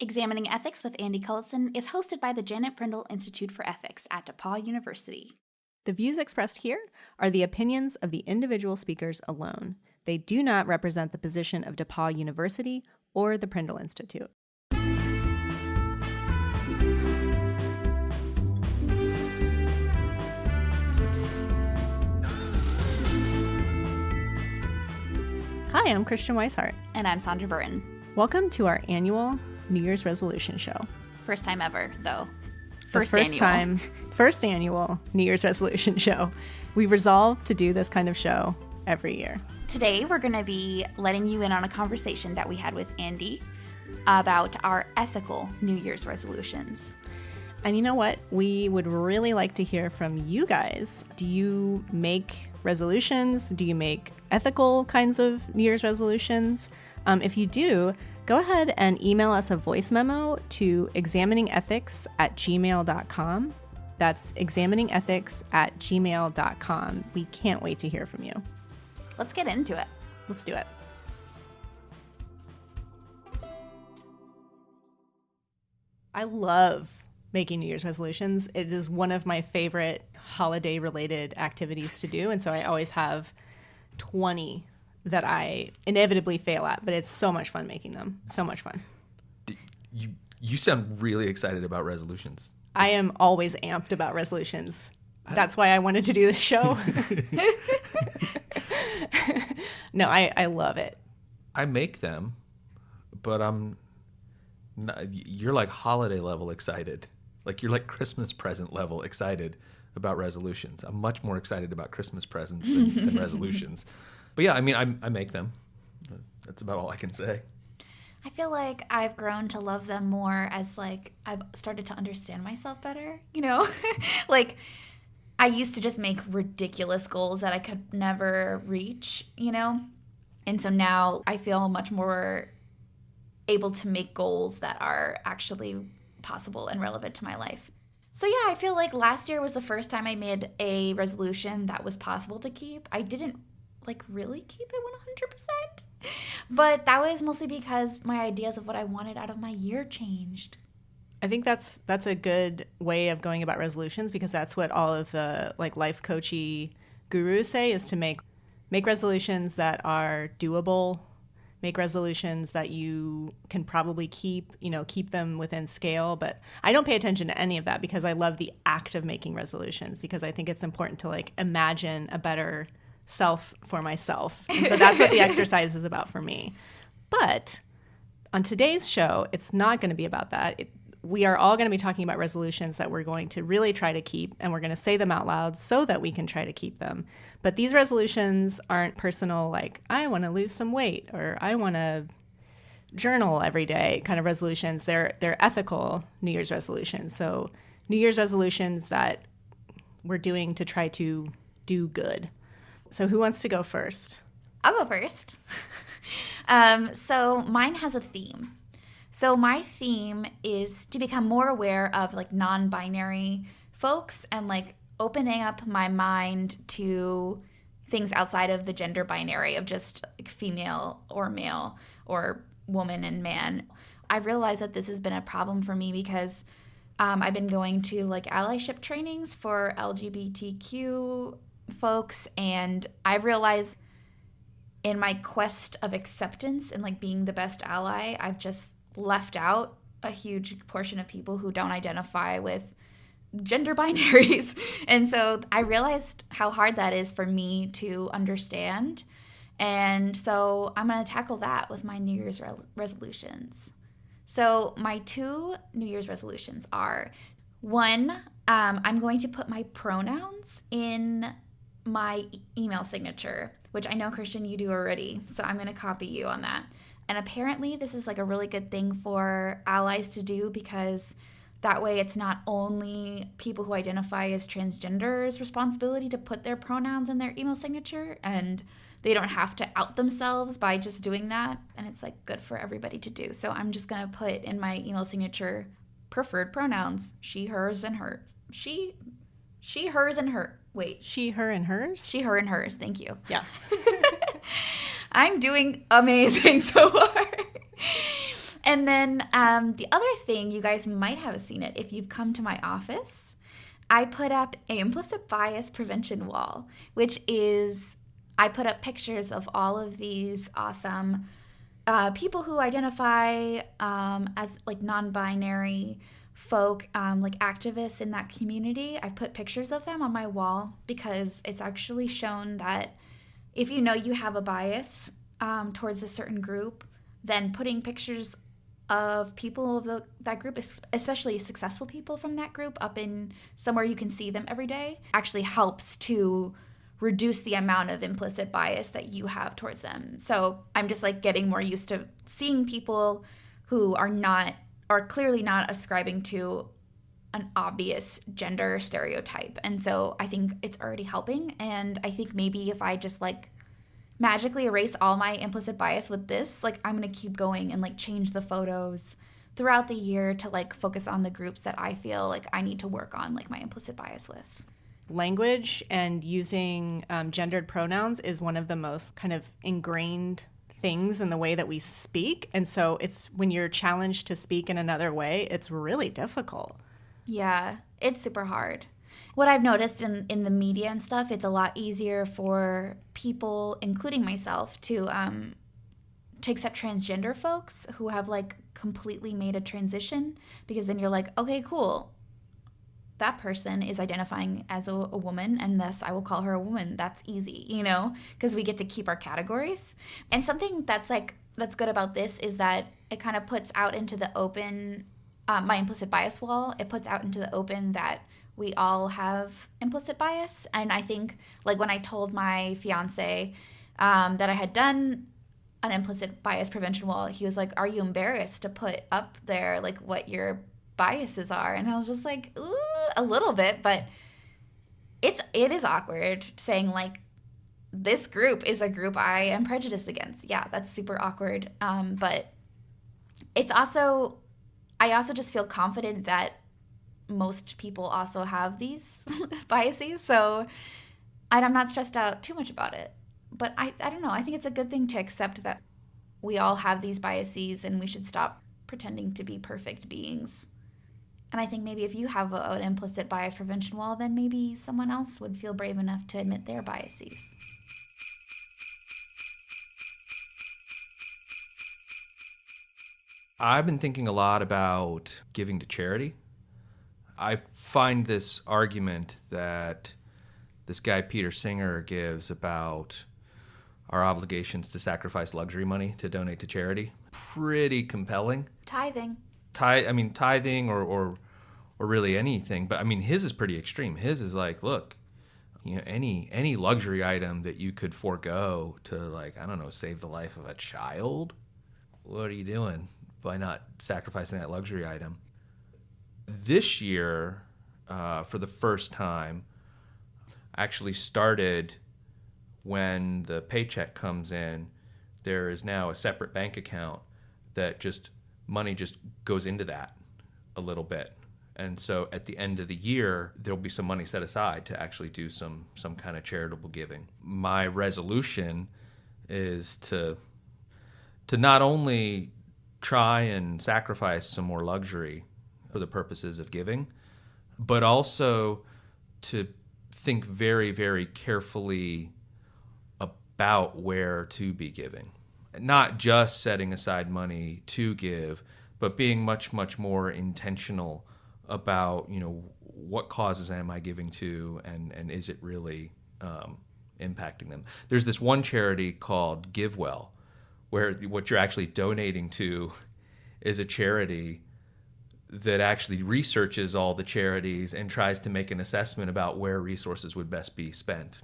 Examining Ethics with Andy Cullison is hosted by the Janet Prindle Institute for Ethics at DePaul University. The views expressed here are the opinions of the individual speakers alone. They do not represent the position of DePaul University or the Prindle Institute. Hi, I'm Christian Weishart. And I'm Sandra Burton. Welcome to our annual New Year's resolution show. First time ever, though. First annual New Year's resolution show. We resolve to do this kind of show every year. Today, we're going to be letting you in on a conversation that we had with Andy about our ethical New Year's resolutions. And you know what? We would really like to hear from you guys. Do you make resolutions? Do you make ethical kinds of New Year's resolutions? If you do, go ahead and email us a voice memo to examiningethics@gmail.com. That's examiningethics@gmail.com. We can't wait to hear from you. Let's get into it. Let's do it. I love making New Year's resolutions. It is one of my favorite holiday-related activities to do, and so I always have 20 that I inevitably fail at, but it's so much fun making them. So much fun. You sound really excited about resolutions. I am always amped about resolutions. That's why I wanted to do this show. No, I love it. I make them, but I'm not, you're like holiday level excited. Like you're like Christmas present level excited about resolutions. I'm much more excited about Christmas presents than resolutions. But yeah, I mean, I make them. That's about all I can say. I feel like I've grown to love them more as like I've started to understand myself better, you know? Like I used to just make ridiculous goals that I could never reach, you know? And so now I feel much more able to make goals that are actually possible and relevant to my life. So yeah, I feel like last year was the first time I made a resolution that was possible to keep. I didn't like really keep it 100%. But that was mostly because my ideas of what I wanted out of my year changed. I think that's a good way of going about resolutions, because that's what all of the like life coachy gurus say, is to make resolutions that are doable, make resolutions that you can probably keep them within scale. But I don't pay attention to any of that because I love the act of making resolutions, because I think it's important to like imagine a better self for myself. And so that's what the exercise is about for me. But on today's show, it's not going to be about that. We are all going to be talking about resolutions that we're going to really try to keep, and we're going to say them out loud so that we can try to keep them. But these resolutions aren't personal, like I want to lose some weight or I want to journal every day kind of resolutions. They're ethical New Year's resolutions. So New Year's resolutions that we're doing to try to do good. So who wants to go first? I'll go first. So mine has a theme. So my theme is to become more aware of like non-binary folks and like opening up my mind to things outside of the gender binary of just like female or male or woman and man. I realize that this has been a problem for me because I've been going to like allyship trainings for LGBTQ folks, and I've realized in my quest of acceptance and like being the best ally, I've just left out a huge portion of people who don't identify with gender binaries. And so I realized how hard that is for me to understand. And so I'm going to tackle that with my New Year's resolutions. So my 2 New Year's resolutions are, 1, I'm going to put my pronouns in my email signature, which I know, Christian, you do already. So I'm going to copy you on that. And apparently this is like a really good thing for allies to do, because that way it's not only people who identify as transgender's responsibility to put their pronouns in their email signature, and they don't have to out themselves by just doing that. And it's like good for everybody to do. So I'm just going to put in my email signature preferred pronouns: she, hers, and hers. She, hers, and her. Wait. She, her, and hers? She, her, and hers. Thank you. Yeah. I'm doing amazing so far. And then the other thing, you guys might have seen it if you've come to my office. I put up an implicit bias prevention wall, which is I put up pictures of all of these awesome people who identify as like non-binary folk, like activists in that community. I put pictures of them on my wall because it's actually shown that if you know you have a bias towards a certain group, then putting pictures of people of that group, especially successful people from that group, up in somewhere you can see them every day, actually helps to reduce the amount of implicit bias that you have towards them. So I'm just like getting more used to seeing people who are clearly not ascribing to an obvious gender stereotype. And so I think it's already helping. And I think maybe if I just like magically erase all my implicit bias with this, like I'm going to keep going and like change the photos throughout the year to like focus on the groups that I feel like I need to work on like my implicit bias with. Language and using gendered pronouns is one of the most kind of ingrained things in the way that we speak. And so it's when you're challenged to speak in another way, it's really difficult. Yeah, it's super hard. What I've noticed in the media and stuff, it's a lot easier for people, including myself, to accept transgender folks who have like completely made a transition, because then you're like, okay, cool. That person is identifying as a woman, and thus I will call her a woman. That's easy, because we get to keep our categories. And something that's good about this is that it kind of puts out into the open my implicit bias wall. It puts out into the open that we all have implicit bias. And I think like when I told my fiance that I had done an implicit bias prevention wall, he was like, "Are you embarrassed to put up there like what your biases are?" And I was just like, ooh, a little bit, but it is awkward saying like this group is a group I am prejudiced against. Yeah, that's super awkward. But it's also, I also just feel confident that most people also have these biases, so I'm not stressed out too much about it. But I don't know, I think it's a good thing to accept that we all have these biases and we should stop pretending to be perfect beings. And I think maybe if you have an implicit bias prevention wall, then maybe someone else would feel brave enough to admit their biases. I've been thinking a lot about giving to charity. I find this argument that this guy Peter Singer gives about our obligations to sacrifice luxury money to donate to charity pretty compelling. Tithing. Tithing or really anything, but I mean his is pretty extreme. His is like, look, any luxury item that you could forego to, like, I don't know, save the life of a child, what are you doing by not sacrificing that luxury item? This year, for the first time, actually started when the paycheck comes in, there is now a separate bank account that money just goes into that a little bit. And so at the end of the year, there'll be some money set aside to actually do some kind of charitable giving. My resolution is to not only try and sacrifice some more luxury for the purposes of giving, but also to think very, very carefully about where to be giving. Not just setting aside money to give, but being much, much more intentional about, what causes am I giving to, and is it really impacting them? There's this one charity called GiveWell, where what you're actually donating to is a charity that actually researches all the charities and tries to make an assessment about where resources would best be spent.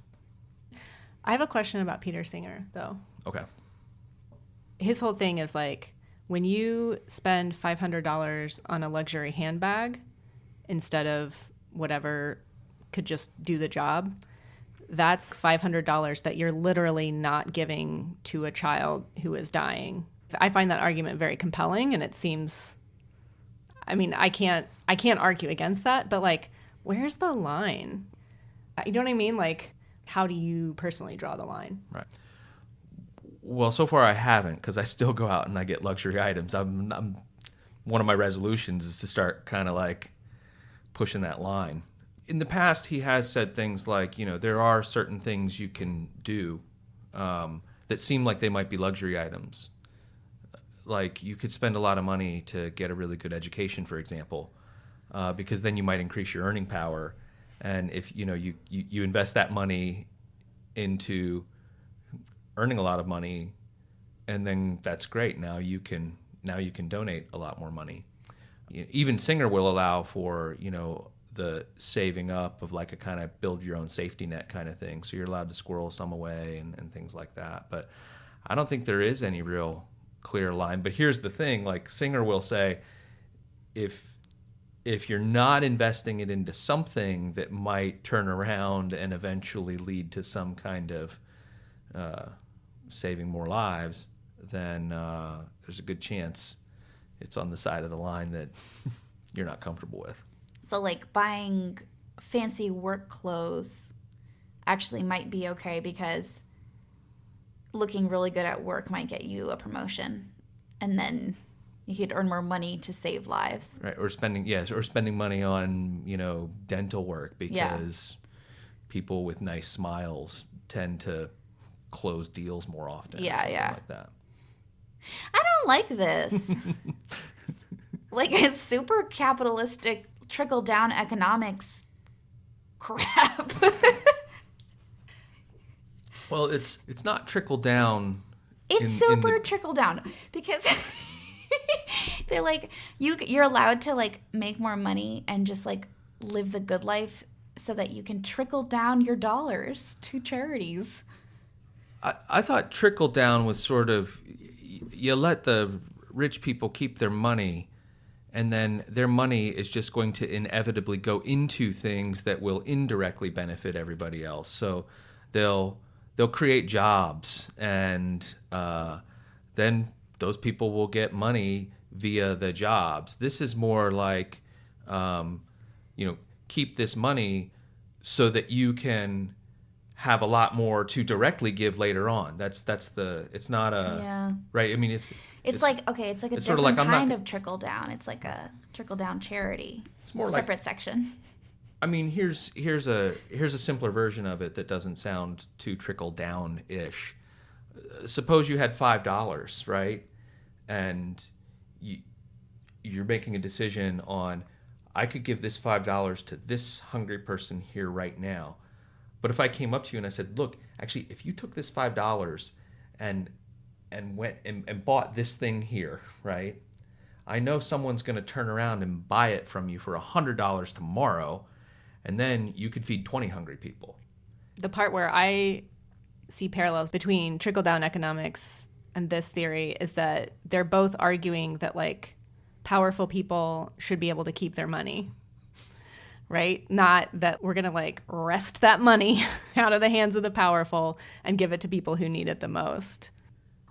I have a question about Peter Singer, though. Okay. His whole thing is like, when you spend $500 on a luxury handbag instead of whatever could just do the job, that's $500 that you're literally not giving to a child who is dying. I find that argument very compelling, and it seems, I can't argue against that, but like, where's the line? You know what I mean? Like, how do you personally draw the line? Right. Well, so far I haven't, because I still go out and I get luxury items. I'm one of my resolutions is to start kind of like pushing that line. In the past, he has said things like, there are certain things you can do that seem like they might be luxury items. Like you could spend a lot of money to get a really good education, for example, because then you might increase your earning power. And if you invest that money into earning a lot of money, and then that's great. Now you can donate a lot more money. Even Singer will allow for the saving up of like a kind of build your own safety net kind of thing. So you're allowed to squirrel some away and things like that. But I don't think there is any real clear line. But here's the thing: like Singer will say, if you're not investing it into something that might turn around and eventually lead to some kind of saving more lives, then there's a good chance it's on the side of the line that you're not comfortable with. So like buying fancy work clothes actually might be okay because looking really good at work might get you a promotion, and then you could earn more money to save lives. Right, or spending money on, dental work because people with nice smiles tend to close deals more often. Yeah. Like that. I don't like this. Like it's super capitalistic trickle-down economics crap. Well, it's not trickle down. It's super trickle down because they're like you're allowed to like make more money and just like live the good life so that you can trickle down your dollars to charities. I thought trickle down was sort of you let the rich people keep their money, and then their money is just going to inevitably go into things that will indirectly benefit everybody else. So they'll create jobs, and then those people will get money via the jobs. This is more like, keep this money so that you can have a lot more to directly give later on. It's not a right. I mean, it's like a different sort of like, kind of trickle down. It's like a trickle down charity. It's more separate section. I mean, here's a simpler version of it that doesn't sound too trickle down-ish. Suppose you had $5, right? And you're making a decision on, I could give this $5 to this hungry person here right now. But if I came up to you and I said, look, actually, if you took this $5 and went and bought this thing here, right? I know someone's going to turn around and buy it from you for $100 tomorrow, and then you could feed 20 hungry people. The part where I see parallels between trickle-down economics and this theory is that they're both arguing that, like, powerful people should be able to keep their money, right? Not that we're going to, like, wrest that money out of the hands of the powerful and give it to people who need it the most.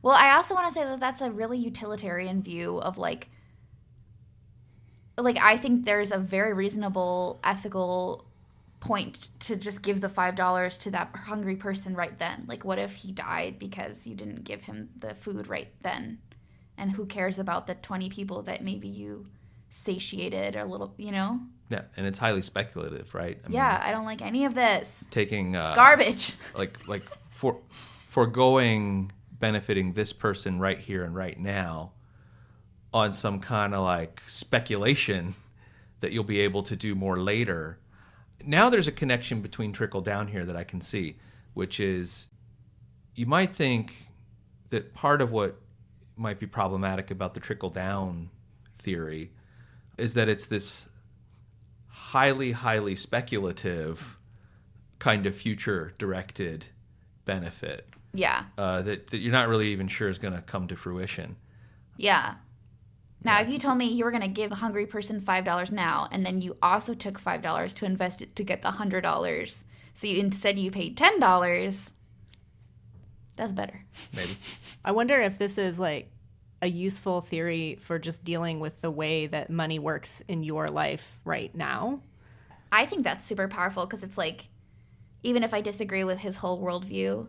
Well, I also want to say that that's a really utilitarian view of, like I think there's a very reasonable ethical point to just give the $5 to that hungry person right then. Like, what if he died because you didn't give him the food right then? And who cares about the 20 people that maybe you satiated or a little, Yeah, and it's highly speculative, right? I mean, I don't like any of this. Taking it's garbage. like foregoing benefiting this person right here and right now on some kind of like speculation that you'll be able to do more later. Now there's a connection between trickle down here that I can see, which is you might think that part of what might be problematic about the trickle down theory is that it's this highly, highly speculative kind of future directed benefit. Yeah. That you're not really even sure is going to come to fruition. Yeah. Now, if you told me you were going to give a hungry person $5 now, and then you also took $5 to invest it to get the $100, so instead you paid $10, that's better. Maybe. I wonder if this is like a useful theory for just dealing with the way that money works in your life right now. I think that's super powerful because it's like, even if I disagree with his whole worldview,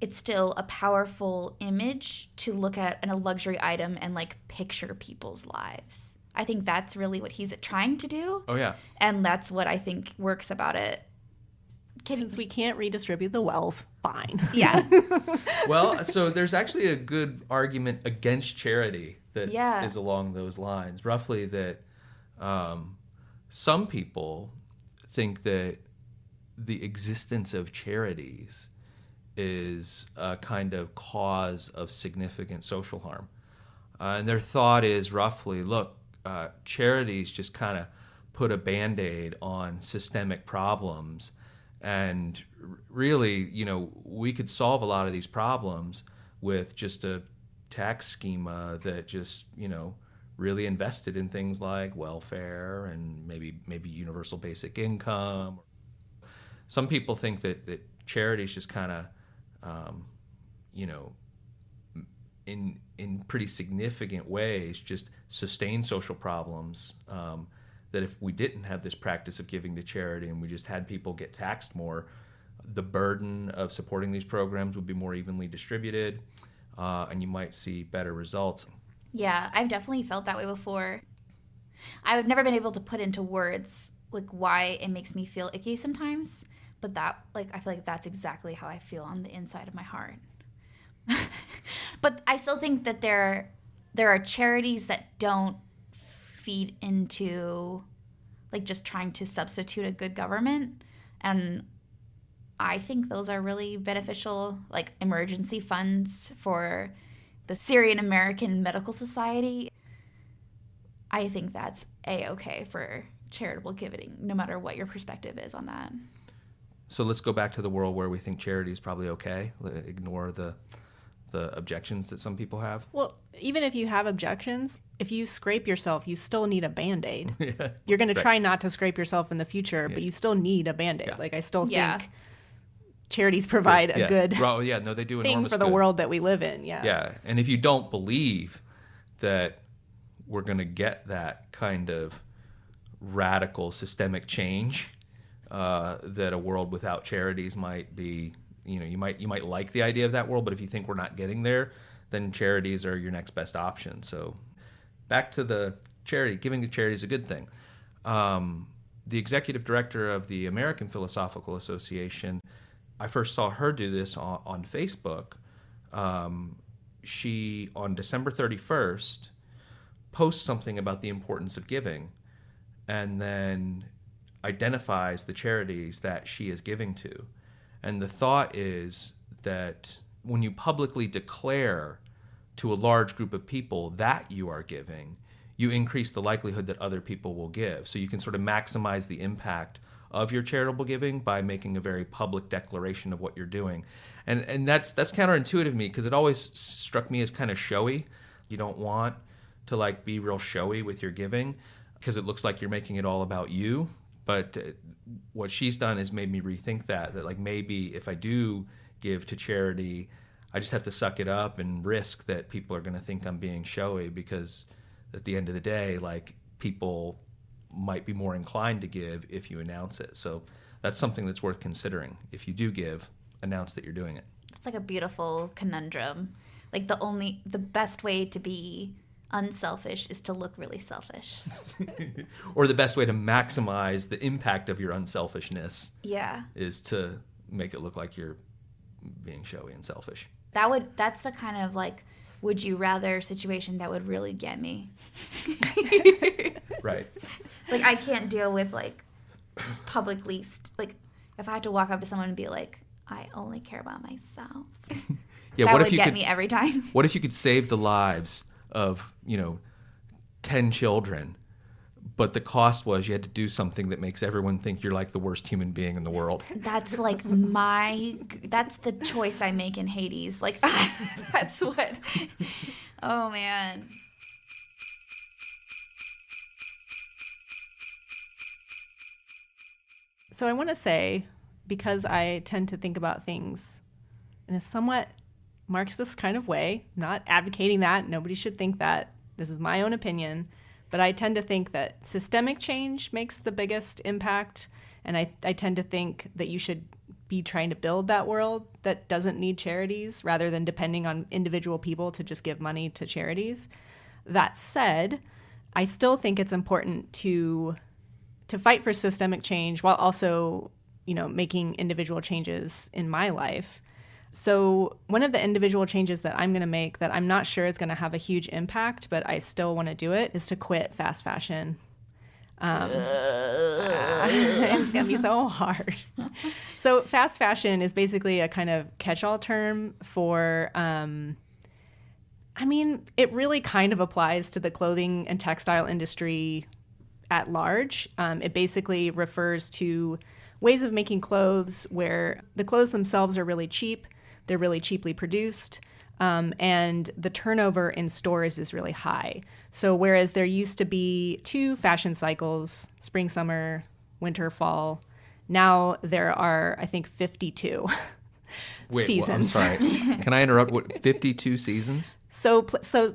it's still a powerful image to look at a luxury item and like picture people's lives. I think that's really what he's trying to do. Oh, yeah. And that's what I think works about it. Since we can't redistribute the wealth, fine. Yeah. Well, so there's actually a good argument against charity that Yeah. is along those lines. Roughly that some people think that the existence of charities is a kind of cause of significant social harm. And their thought is roughly, look, charities just kind of put a Band-Aid on systemic problems. And really, we could solve a lot of these problems with just a tax schema that just, really invested in things like welfare and maybe universal basic income. Some people think that charities just kind of, in pretty significant ways, just sustain social problems. That if we didn't have this practice of giving to charity and we just had people get taxed more, the burden of supporting these programs would be more evenly distributed, and you might see better results. Yeah, I've definitely felt that way before. I've never been able to put into words like why it makes me feel icky sometimes, but that I feel like that's exactly how I feel on the inside of my heart. But I still think that there are charities that don't feed into like just trying to substitute a good government, and I think those are really beneficial, like emergency funds for the Syrian American Medical Society. I think that's a-okay for charitable giving, no matter what your perspective is on that. So let's go back to the world where we think charity is probably okay. Ignore the objections that some people have. Well, even if you have objections, if you scrape yourself, you still need a Band-Aid. Yeah. You're going to Right. try not to scrape yourself in the future, but you still need a Band-Aid. Yeah. Like, I still Yeah. think charities provide a good Well, yeah, no, they do thing enormous for the good. world that we live in. Yeah. Yeah, and if you don't believe that we're going to get that kind of radical systemic change, that a world without charities might be, you might like the idea of that world, but if you think we're not getting there, then charities are your next best option. So back to the charity, giving to charity is a good thing. The executive director of the American Philosophical Association, I first saw her do this on Facebook. She, on December 31st, posts something about the importance of giving and then identifies the charities that she is giving to. And the thought is that when you publicly declare to a large group of people that you are giving, you increase the likelihood that other people will give. So you can sort of maximize the impact of your charitable giving by making a very public declaration of what you're doing. And that's counterintuitive to me, because it always struck me as kind of showy. You don't want to be real showy with your giving because it looks like you're making it all about you. But what she's done is made me rethink that maybe if I do give to charity, I just have to suck it up and risk that people are going to think I'm being showy, because at the end of the day, people might be more inclined to give if you announce it. So that's something that's worth considering. If you do give, announce that you're doing it. It's like a beautiful conundrum. Like the best way to be unselfish is to look really selfish. Or the best way to maximize the impact of your unselfishness is to make it look like you're being showy and selfish. That's the kind of would you rather situation that would really get me. Right. I can't deal with publicly if I had to walk up to someone and be like, I only care about myself. Yeah, that what would if you get could, me every time. What if you could save the lives of 10 children, but the cost was you had to do something that makes everyone think you're the worst human being in the world? That's that's the choice I make in Hades. That's what. Oh man. So I want to say, because I tend to think about things in a somewhat Marxist kind of way, not advocating that, nobody should think that, this is my own opinion, but I tend to think that systemic change makes the biggest impact, and I tend to think that you should be trying to build that world that doesn't need charities rather than depending on individual people to just give money to charities. That said, I still think it's important to fight for systemic change while also, making individual changes in my life. So one of the individual changes that I'm going to make that I'm not sure is going to have a huge impact, but I still want to do it, is to quit fast fashion. It's going to be so hard. So fast fashion is basically a kind of catch-all term for, it really kind of applies to the clothing and textile industry at large. It basically refers to ways of making clothes where the clothes themselves are really cheap, they're really cheaply produced, and the turnover in stores is really high. So whereas there used to be 2 fashion cycles, spring, summer, winter, fall, now there are, I think, 52 seasons. I'm sorry. Can I interrupt? What, 52 seasons? So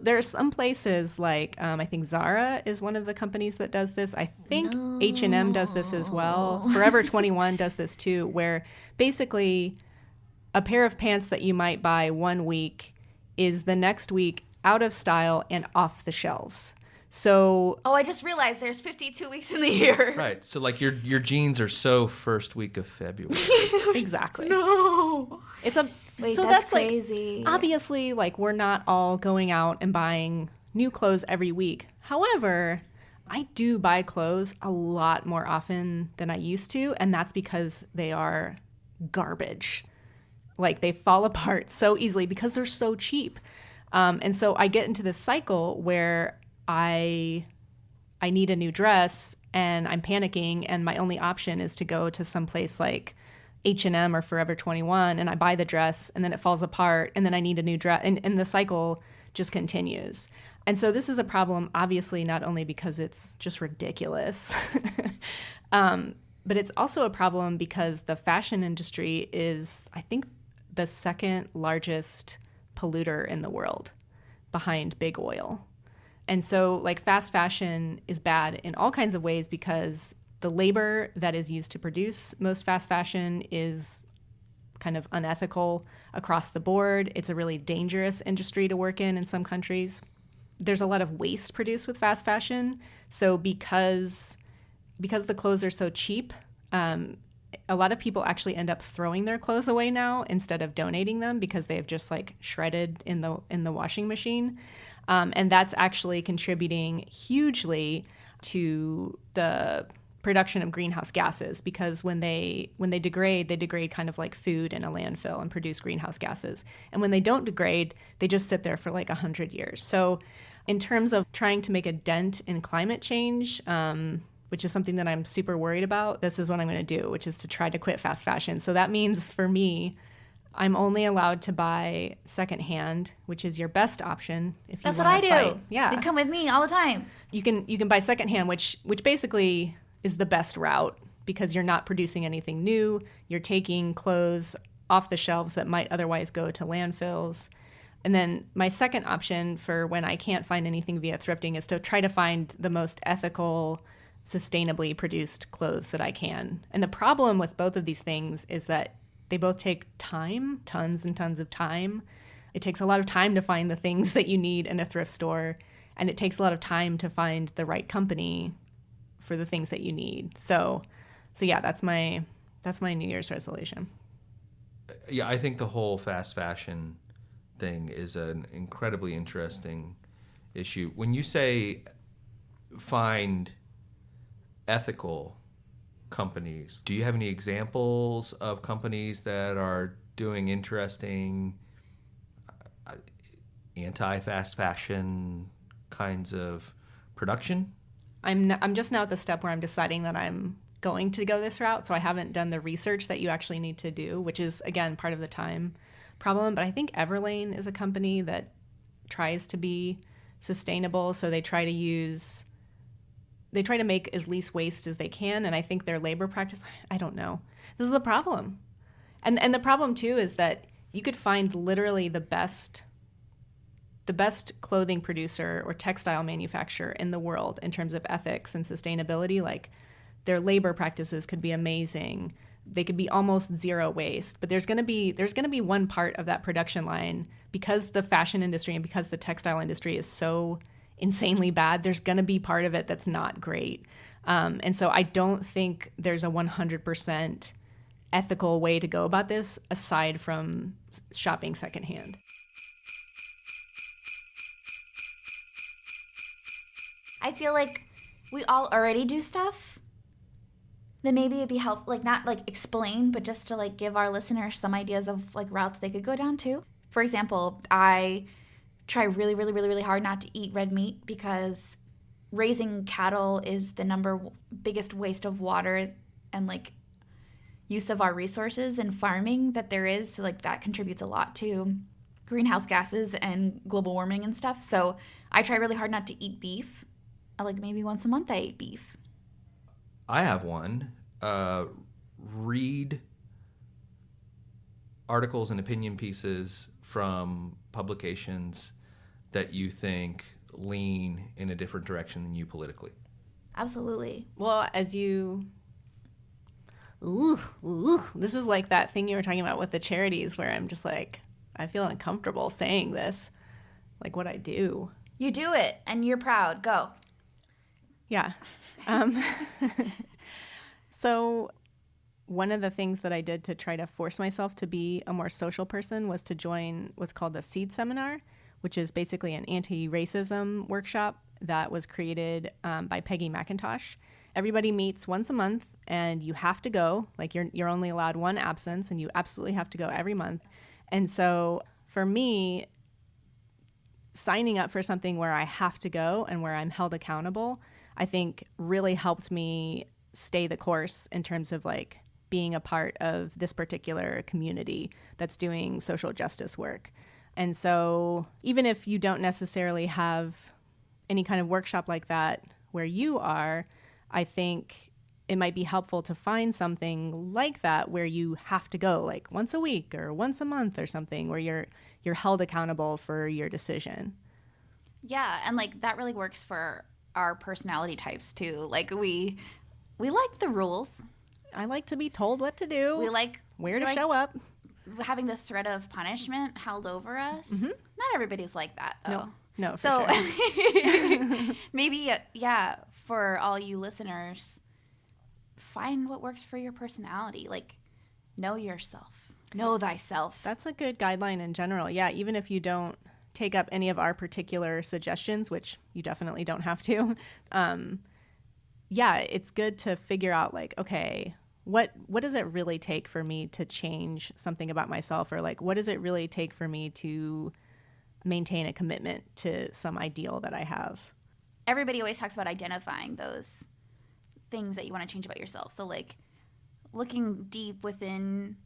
there's some places like I think Zara is one of the companies that does this. I think H&M does this as well. Forever 21 does this too, where basically a pair of pants that you might buy one week is the next week out of style and off the shelves. So I just realized there's 52 weeks in the year. Right. So like your jeans are so first week of February. Exactly. No. Wait, so that's crazy. Like, obviously, like, we're not all going out and buying new clothes every week. However, I do buy clothes a lot more often than I used to, and that's because they are garbage. Like, they fall apart so easily because they're so cheap. And so I get into this cycle where I need a new dress and I'm panicking, and my only option is to go to some place like H&M or Forever 21, and I buy the dress and then it falls apart and then I need a new dress, and the cycle just continues. And so this is a problem, obviously, not only because it's just ridiculous, but it's also a problem because the fashion industry is, I think, the second largest polluter in the world behind big oil. And so, like, fast fashion is bad in all kinds of ways because the labor that is used to produce most fast fashion is kind of unethical across the board. It's a really dangerous industry to work in some countries. There's a lot of waste produced with fast fashion. So because the clothes are so cheap, a lot of people actually end up throwing their clothes away now instead of donating them because they've just like shredded in the washing machine. And that's actually contributing hugely to the production of greenhouse gases, because when they degrade, they degrade kind of like food in a landfill and produce greenhouse gases. And when they don't degrade, they just sit there for like 100 years. So in terms of trying to make a dent in climate change, which is something that I'm super worried about, this is what I'm going to do, which is to try to quit fast fashion. So that means for me, I'm only allowed to buy secondhand, which is your best option if you That's want to what I do. fight. Yeah, They come with me all the time. You can buy secondhand, which basically is the best route because you're not producing anything new. You're taking clothes off the shelves that might otherwise go to landfills. And then my second option for when I can't find anything via thrifting is to try to find the most ethical, sustainably produced clothes that I can. And the problem with both of these things is that they both take time, tons and tons of time. It takes a lot of time to find the things that you need in a thrift store, and it takes a lot of time to find the right company for the things that you need. So yeah, that's my New Year's resolution. Yeah, I think the whole fast fashion thing is an incredibly interesting issue. When you say find ethical companies, do you have any examples of companies that are doing interesting anti-fast fashion kinds of production? I'm just now at the step where I'm deciding that I'm going to go this route, so I haven't done the research that you actually need to do, which is, again, part of the time problem. But I think Everlane is a company that tries to be sustainable, so they try to make as least waste as they can, and I think their labor practice, I don't know. This is the problem. And the problem, too, is that you could find literally the best clothing producer or textile manufacturer in the world in terms of ethics and sustainability. Like, their labor practices could be amazing. they could be almost zero waste, but there's going to be one part of that production line, because the fashion industry and because the textile industry is so insanely bad, there's going to be part of it that's not great. And so I don't think there's a 100% ethical way to go about this aside from shopping secondhand. I feel like we all already do stuff. Then maybe it'd be helpful, like not like explain, but just to like give our listeners some ideas of like routes they could go down too. For example, I try really, really, really, really hard not to eat red meat because raising cattle is the biggest waste of water and like use of our resources in farming that there is. So like that contributes a lot to greenhouse gases and global warming and stuff. So I try really hard not to eat beef. Like maybe once a month I eat beef. I have one. Read articles and opinion pieces from publications that you think lean in a different direction than you politically. Absolutely. Well, as you... this is like that thing you were talking about with the charities where I'm just like, I feel uncomfortable saying this, like what I do. You do it, and you're proud. Go. Yeah. So one of the things that I did to try to force myself to be a more social person was to join what's called the SEED seminar, which is basically an anti-racism workshop that was created by Peggy McIntosh. Everybody meets once a month, and you have to go. Like you're only allowed one absence, and you absolutely have to go every month. And so for me, signing up for something where I have to go and where I'm held accountable, I think really helped me stay the course in terms of like being a part of this particular community that's doing social justice work. And so even if you don't necessarily have any kind of workshop like that where you are, I think it might be helpful to find something like that where you have to go like once a week or once a month or something where you're held accountable for your decision. Yeah, and like that really works for our personality types too. Like we like the rules. I like to be told what to do. We like where to show up. Having the threat of punishment held over us. Mm-hmm. Not everybody's like that though. No, for sure. Maybe, yeah, for all you listeners, find what works for your personality. Like, know yourself. Know thyself. That's a good guideline in general. Yeah, even if you don't take up any of our particular suggestions, which you definitely don't have to, yeah, it's good to figure out like, okay, what does it really take for me to change something about myself? Or like, what does it really take for me to maintain a commitment to some ideal that I have? Everybody always talks about identifying those things that you want to change about yourself. So like looking deep within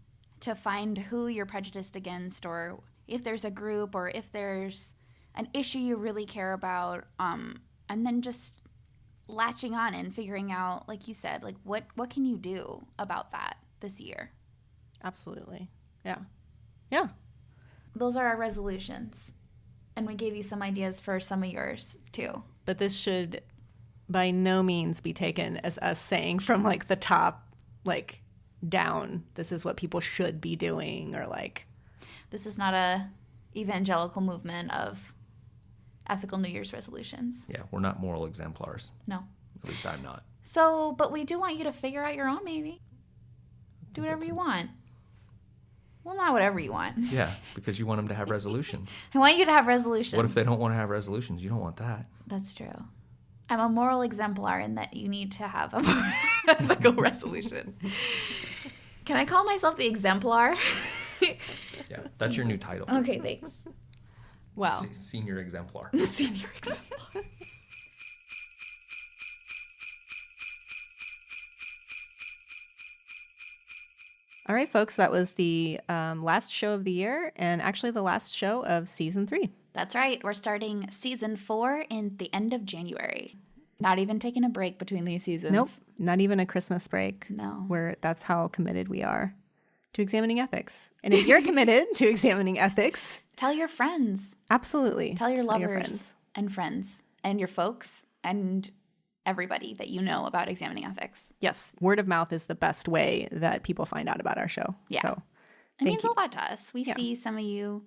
to find who you're prejudiced against, or if there's a group, or if there's an issue you really care about, and then just latching on and figuring out, like you said, like what can you do about that this year? Absolutely. Yeah. Those are our resolutions. And we gave you some ideas for some of yours too. But this should by no means be taken as us saying from like the top, like down, this is what people should be doing, or like. This is not a evangelical movement of ethical New Year's resolutions. Yeah, we're not moral exemplars. No. At least I'm not. So, but we do want you to figure out your own maybe. Do whatever you want. Well, not whatever you want. Yeah, because you want them to have resolutions. I want you to have resolutions. What if they don't want to have resolutions? You don't want that. That's true. I'm a moral exemplar in that you need to have a more ethical resolution. Can I call myself the exemplar? Yeah, that's your new title. Okay, thanks. Well, senior exemplar. Senior exemplar. All right, folks, that was the last show of the year, and actually the last show of season 3. That's right. We're starting season 4 in the end of January. Not even taking a break between these seasons. Nope, not even a Christmas break. No. That's how committed we are to examining ethics. And if you're committed to examining ethics, tell your friends. Absolutely. Tell your lovers and friends and your folks and everybody that you know about Examining Ethics. Yes, word of mouth is the best way that people find out about our show. Yeah. So, It means you. a lot to us. We see some of you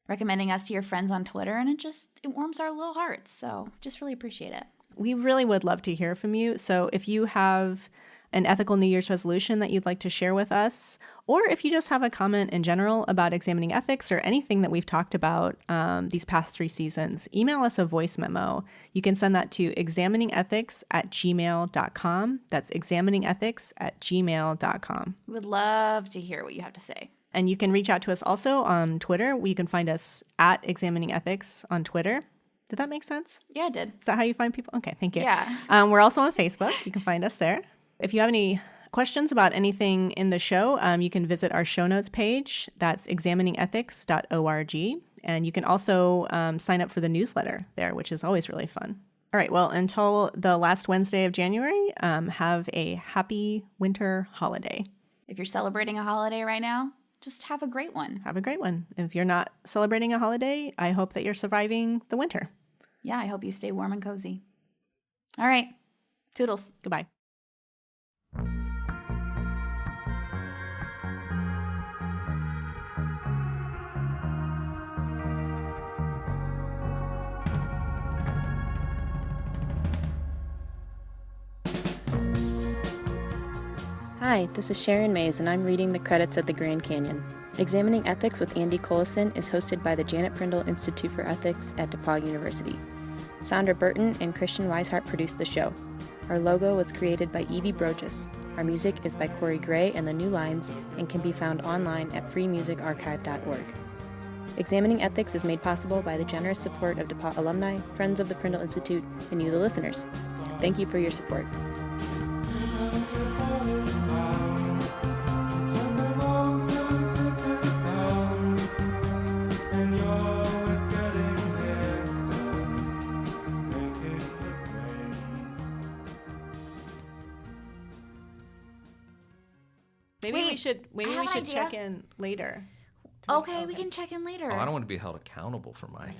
recommending us to your friends on Twitter, and it warms our little hearts. So just really appreciate it. We really would love to hear from you. So if you have an ethical New Year's resolution that you'd like to share with us, or if you just have a comment in general about examining ethics or anything that we've talked about these past 3 seasons, email us a voice memo. You can send that to examiningethics@gmail.com. That's examiningethics@gmail.com. We would love to hear what you have to say. And you can reach out to us also on Twitter. You can find us at Examining Ethics on Twitter. Did that make sense? Yeah, it did. Is that how you find people? Okay, thank you. Yeah. We're also on Facebook. You can find us there. If you have any questions about anything in the show, you can visit our show notes page. That's examiningethics.org. And you can also sign up for the newsletter there, which is always really fun. All right, well, until the last Wednesday of January, have a happy winter holiday. If you're celebrating a holiday right now, just have a great one. Have a great one. If you're not celebrating a holiday, I hope that you're surviving the winter. Yeah, I hope you stay warm and cozy. All right. Toodles. Goodbye. Hi, this is Sharon Mays, and I'm reading the credits of The Grand Canyon. Examining Ethics with Andy Collison is hosted by the Janet Prindle Institute for Ethics at DePaul University. Sandra Burton and Christian Weishart produced the show. Our logo was created by Evie Brogus. Our music is by Corey Gray and The New Lines and can be found online at freemusicarchive.org. Examining Ethics is made possible by the generous support of DePaul alumni, friends of the Prindle Institute, and you, the listeners. Thank you for your support. Maybe we should have an idea. check in later. Okay, we can check in later. Oh, I don't want to be held accountable for my